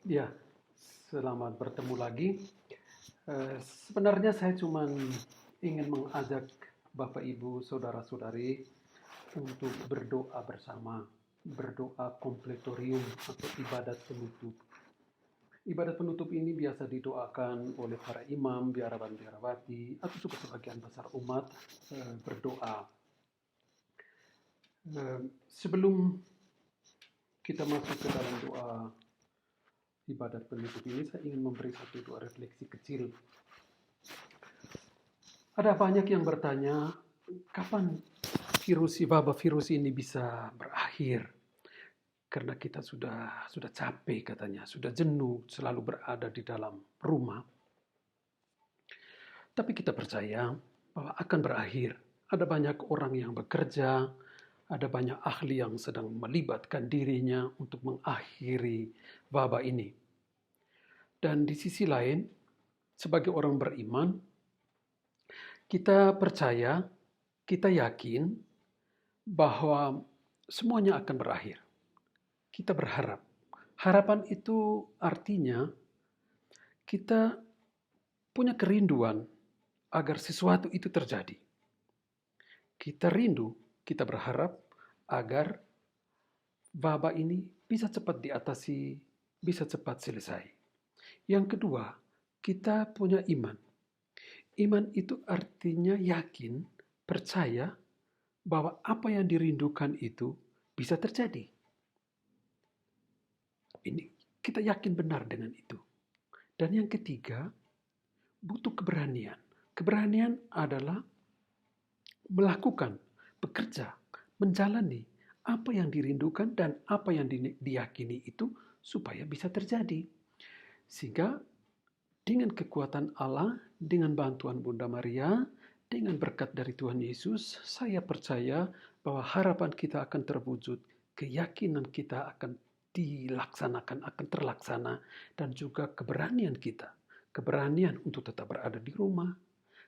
Ya, selamat bertemu lagi. Sebenarnya saya cuma ingin mengajak Bapak Ibu, saudara-saudari untuk berdoa bersama, berdoa kompletorium atau ibadat penutup. Ibadat penutup ini biasa didoakan oleh para imam, biarawan-biarawati, atau juga sebagian besar umat berdoa. Sebelum kita masuk ke dalam doa ibadat penutup ini, saya ingin memberi satu dua refleksi kecil. Ada banyak yang bertanya, kapan wabah virus ini bisa berakhir? Karena kita sudah capek katanya, sudah jenuh selalu berada di dalam rumah. Tapi kita percaya bahwa akan berakhir. Ada banyak orang yang bekerja, ada banyak ahli yang sedang melibatkan dirinya untuk mengakhiri wabah ini. Dan di sisi lain, sebagai orang beriman, kita percaya, kita yakin bahwa semuanya akan berakhir. Kita berharap. Harapan itu artinya kita punya kerinduan agar sesuatu itu terjadi. Kita rindu, kita berharap agar wabah ini bisa cepat diatasi, bisa cepat selesai. Yang kedua, kita punya iman. Iman itu artinya yakin, percaya bahwa apa yang dirindukan itu bisa terjadi. Ini kita yakin benar dengan itu. Dan yang ketiga, butuh keberanian. Keberanian adalah melakukan, bekerja, menjalani apa yang dirindukan dan apa yang diyakini itu supaya bisa terjadi. Sehingga dengan kekuatan Allah, dengan bantuan Bunda Maria, dengan berkat dari Tuhan Yesus, saya percaya bahwa harapan kita akan terwujud, keyakinan kita akan dilaksanakan, akan terlaksana, dan juga keberanian kita. Keberanian untuk tetap berada di rumah,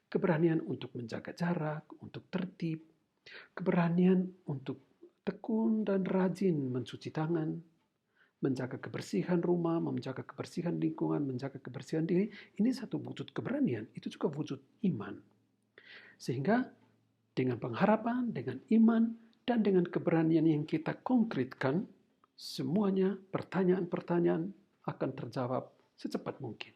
keberanian untuk menjaga jarak, untuk tertib, keberanian untuk tekun dan rajin mencuci tangan, menjaga kebersihan rumah, menjaga kebersihan lingkungan, menjaga kebersihan diri. Ini satu wujud keberanian, itu juga wujud iman. Sehingga dengan pengharapan, dengan iman, dan dengan keberanian yang kita konkretkan, semuanya pertanyaan-pertanyaan akan terjawab secepat mungkin.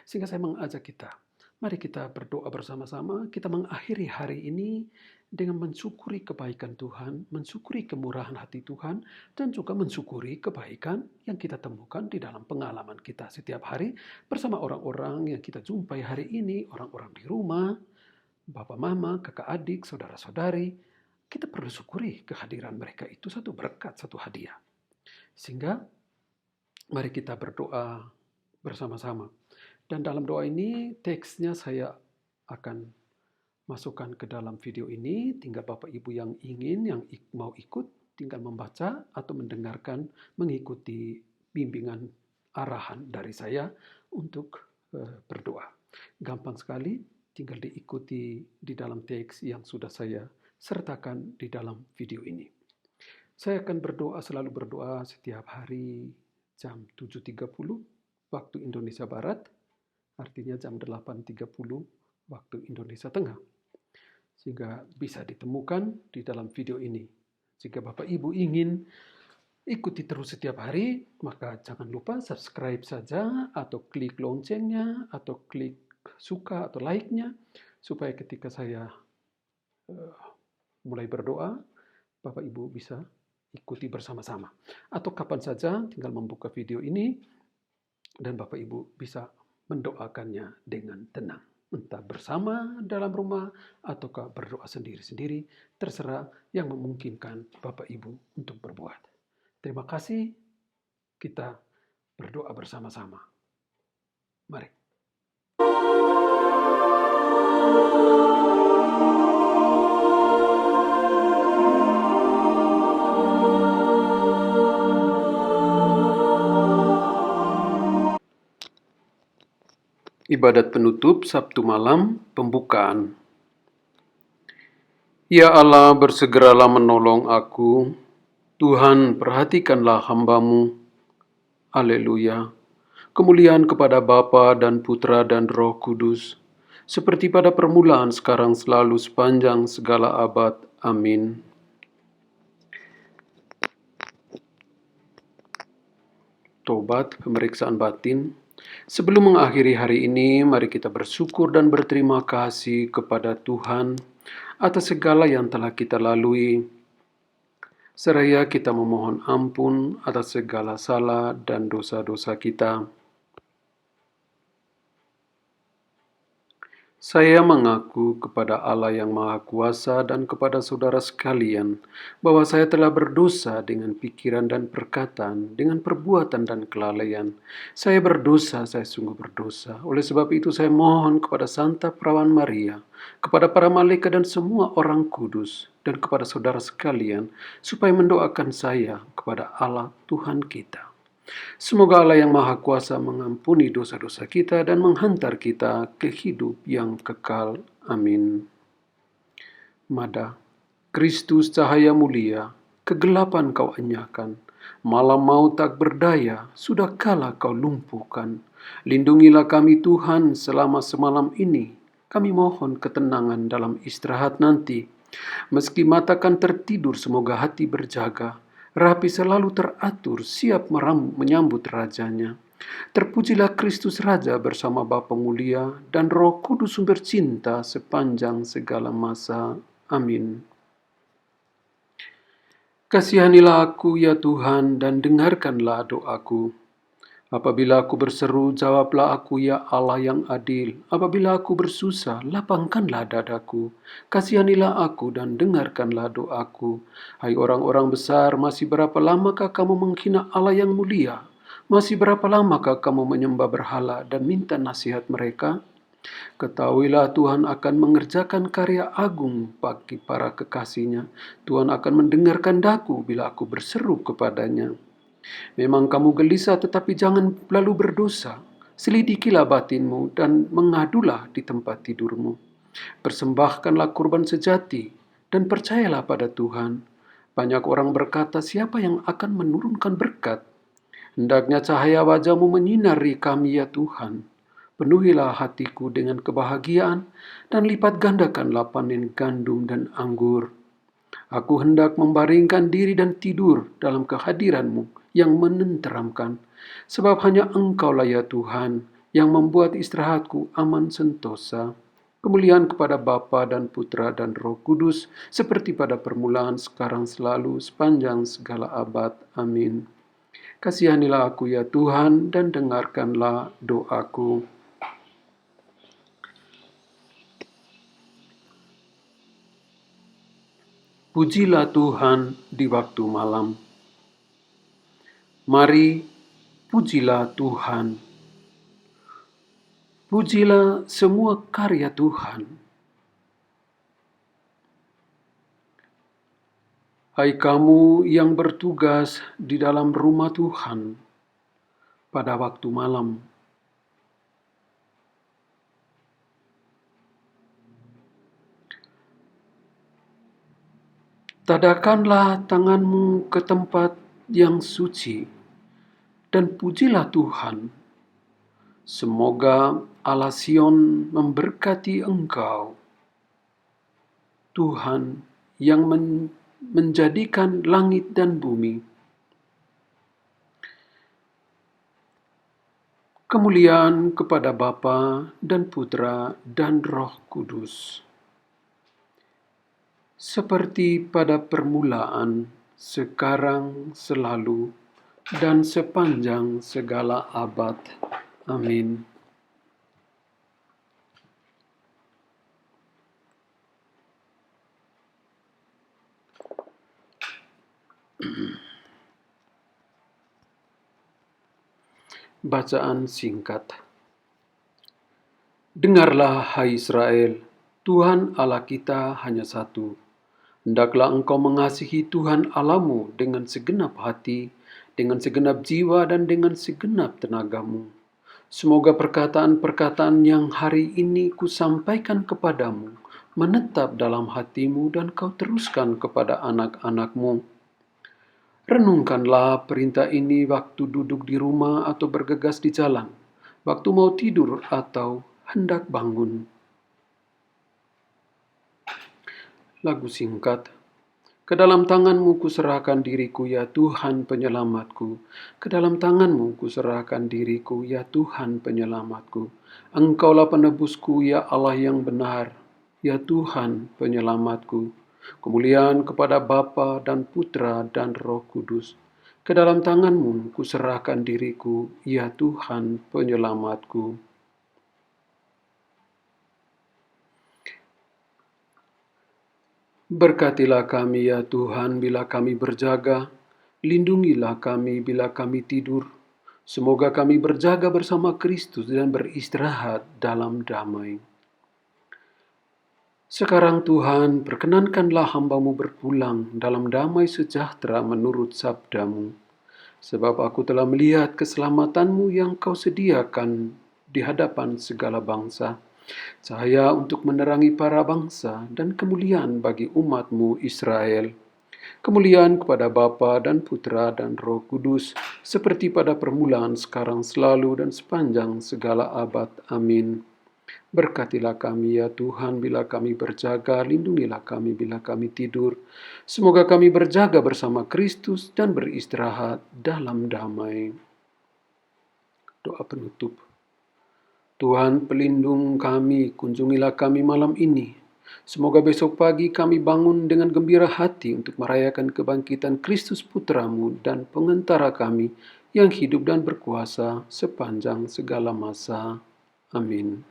Sehingga saya mengajak kita, mari kita berdoa bersama-sama, kita mengakhiri hari ini dengan mensyukuri kebaikan Tuhan, mensyukuri kemurahan hati Tuhan, dan juga mensyukuri kebaikan yang kita temukan di dalam pengalaman kita setiap hari bersama orang-orang yang kita jumpai hari ini, orang-orang di rumah, bapak mama, kakak adik, saudara-saudari. Kita perlu syukuri kehadiran mereka itu satu berkat, satu hadiah. Sehingga mari kita berdoa bersama-sama. Dan dalam doa ini teksnya saya akan masukkan ke dalam video ini. Tinggal Bapak Ibu yang ingin, yang mau ikut, tinggal membaca atau mendengarkan, mengikuti bimbingan arahan dari saya untuk berdoa. Gampang sekali, tinggal diikuti di dalam teks yang sudah saya sertakan di dalam video ini. Saya akan berdoa, selalu berdoa setiap hari jam 7.30 waktu Indonesia Barat, artinya jam 8.30 waktu Indonesia Tengah. Sehingga bisa ditemukan di dalam video ini. Jika Bapak Ibu ingin ikuti terus setiap hari, maka jangan lupa subscribe saja, atau klik loncengnya, atau klik suka atau like-nya, supaya ketika saya mulai berdoa, Bapak Ibu bisa ikuti bersama-sama. Atau kapan saja tinggal membuka video ini, dan Bapak Ibu bisa mendoakannya dengan tenang. Entah bersama dalam rumah, ataukah berdoa sendiri-sendiri, terserah yang memungkinkan Bapak Ibu untuk berbuat. Terima kasih, kita berdoa bersama-sama. Mari. Ibadat penutup Sabtu malam pembukaan. Ya Allah, bersegeralah menolong aku. Tuhan, perhatikanlah hamba-Mu. Haleluya. Kemuliaan kepada Bapa dan Putra dan Roh Kudus, seperti pada permulaan, sekarang, selalu, sepanjang segala abad. Amin. Tobat, pemeriksaan batin. Sebelum mengakhiri hari ini, mari kita bersyukur dan berterima kasih kepada Tuhan atas segala yang telah kita lalui, seraya kita memohon ampun atas segala salah dan dosa-dosa kita. Saya mengaku kepada Allah yang Maha Kuasa dan kepada saudara sekalian bahwa saya telah berdosa dengan pikiran dan perkataan, dengan perbuatan dan kelalaian. Saya berdosa, saya sungguh berdosa. Oleh sebab itu saya mohon kepada Santa Perawan Maria, kepada para malaikat dan semua orang kudus, dan kepada saudara sekalian, supaya mendoakan saya kepada Allah Tuhan kita. Semoga Allah yang Maha Kuasa mengampuni dosa-dosa kita dan menghantar kita ke hidup yang kekal. Amin. Mada, Kristus cahaya mulia, kegelapan kau enyahkan, malam maut tak berdaya, sudah kala kau lumpuhkan. Lindungilah kami Tuhan selama semalam ini, kami mohon ketenangan dalam istirahat nanti. Meski mata kan tertidur, semoga hati berjaga, rapi selalu teratur, siap menyambut rajanya. Terpujilah Kristus Raja bersama Bapa mulia dan Roh Kudus sumber cinta sepanjang segala masa. Amin. Kasihanilah aku ya Tuhan dan dengarkanlah doaku. Apabila aku berseru, jawablah aku ya Allah yang adil. Apabila aku bersusah, lapangkanlah dadaku. Kasihanilah aku dan dengarkanlah doaku. Hai orang-orang besar, masih berapa lamakah kamu menghina Allah yang mulia? Masih berapa lamakah kamu menyembah berhala dan minta nasihat mereka? Ketahuilah Tuhan akan mengerjakan karya agung bagi para kekasihnya. Tuhan akan mendengarkan daku bila aku berseru kepadanya. Memang kamu gelisah, tetapi jangan lalu berdosa. Selidikilah batinmu dan mengadulah di tempat tidurmu. Persembahkanlah kurban sejati dan percayalah pada Tuhan. Banyak orang berkata, siapa yang akan menurunkan berkat? Hendaknya cahaya wajahmu menyinari kami ya Tuhan. Penuhilah hatiku dengan kebahagiaan dan lipat gandakanlah panen gandum dan anggur. Aku hendak membaringkan diri dan tidur dalam kehadiran-Mu yang menenteramkan. Sebab hanya Engkaulah ya Tuhan yang membuat istirahatku aman sentosa. Kemuliaan kepada Bapa dan Putra dan Roh Kudus, seperti pada permulaan, sekarang, selalu, sepanjang segala abad. Amin. Kasihanilah aku ya Tuhan dan dengarkanlah doaku. Pujilah Tuhan di waktu malam. Mari, pujilah Tuhan. Pujilah semua karya Tuhan. Hai kamu yang bertugas di dalam rumah Tuhan pada waktu malam. Tadakanlah tanganmu ke tempat yang suci dan pujilah Tuhan. Semoga Allah Sion memberkati engkau. Tuhan yang menjadikan langit dan bumi. Kemuliaan kepada Bapa dan Putra dan Roh Kudus. Seperti pada permulaan, sekarang, selalu, dan sepanjang segala abad. Amin. Bacaan singkat. Dengarlah, hai Israel, Tuhan Allah kita hanya satu. Hendaklah engkau mengasihi Tuhan Allahmu dengan segenap hati, dengan segenap jiwa, dan dengan segenap tenagamu. Semoga perkataan-perkataan yang hari ini kusampaikan kepadamu menetap dalam hatimu dan kau teruskan kepada anak-anakmu. Renungkanlah perintah ini waktu duduk di rumah atau bergegas di jalan, waktu mau tidur atau hendak bangun. Lagu singkat. Ke dalam tangan-Mu kuserahkan diriku ya Tuhan penyelamatku. Ke dalam tangan-Mu kuserahkan diriku ya Tuhan penyelamatku. Engkaulah penebusku ya Allah yang benar, ya Tuhan penyelamatku. Kemuliaan kepada Bapa dan Putra dan Roh Kudus. Ke dalam tangan-Mu kuserahkan diriku ya Tuhan penyelamatku. Berkatilah kami ya Tuhan bila kami berjaga, lindungilah kami bila kami tidur. Semoga kami berjaga bersama Kristus dan beristirahat dalam damai. Sekarang Tuhan, perkenankanlah hamba-Mu berpulang dalam damai sejahtera menurut sabda-Mu. Sebab aku telah melihat keselamatan-Mu yang Kau sediakan di hadapan segala bangsa. Cahaya untuk menerangi para bangsa dan kemuliaan bagi umat-Mu Israel. Kemuliaan kepada Bapa dan Putra dan Roh Kudus, seperti pada permulaan, sekarang, selalu, dan sepanjang segala abad. Amin. Berkatilah kami ya Tuhan bila kami berjaga, lindungilah kami bila kami tidur. Semoga kami berjaga bersama Kristus dan beristirahat dalam damai. Doa penutup. Tuhan pelindung kami, kunjungilah kami malam ini. Semoga besok pagi kami bangun dengan gembira hati untuk merayakan kebangkitan Kristus Putra-Mu dan pengantara kami yang hidup dan berkuasa sepanjang segala masa. Amin.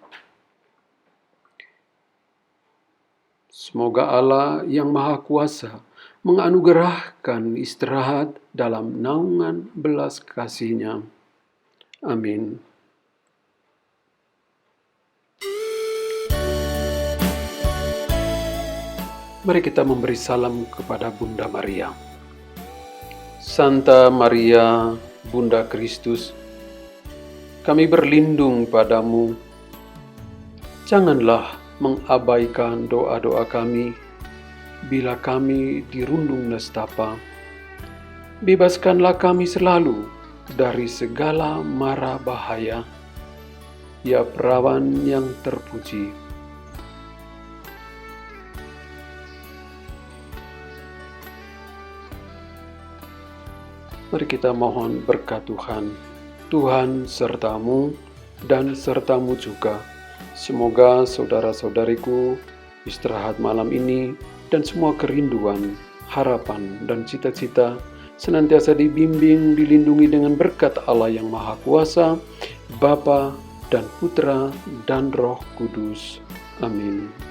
Semoga Allah yang Maha Kuasa menganugerahkan istirahat dalam naungan belas kasih-Nya. Amin. Mari kita memberi salam kepada Bunda Maria. Santa Maria, Bunda Kristus, kami berlindung padamu. Janganlah mengabaikan doa-doa kami bila kami dirundung nestapa. Bebaskanlah kami selalu dari segala mara bahaya. Ya Perawan yang terpuji. Mari kita mohon berkat Tuhan. Tuhan sertamu dan sertamu juga. Semoga saudara-saudariku istirahat malam ini dan semua kerinduan, harapan, dan cita-cita senantiasa dibimbing, dilindungi dengan berkat Allah yang Maha Kuasa, Bapa dan Putra dan Roh Kudus. Amin.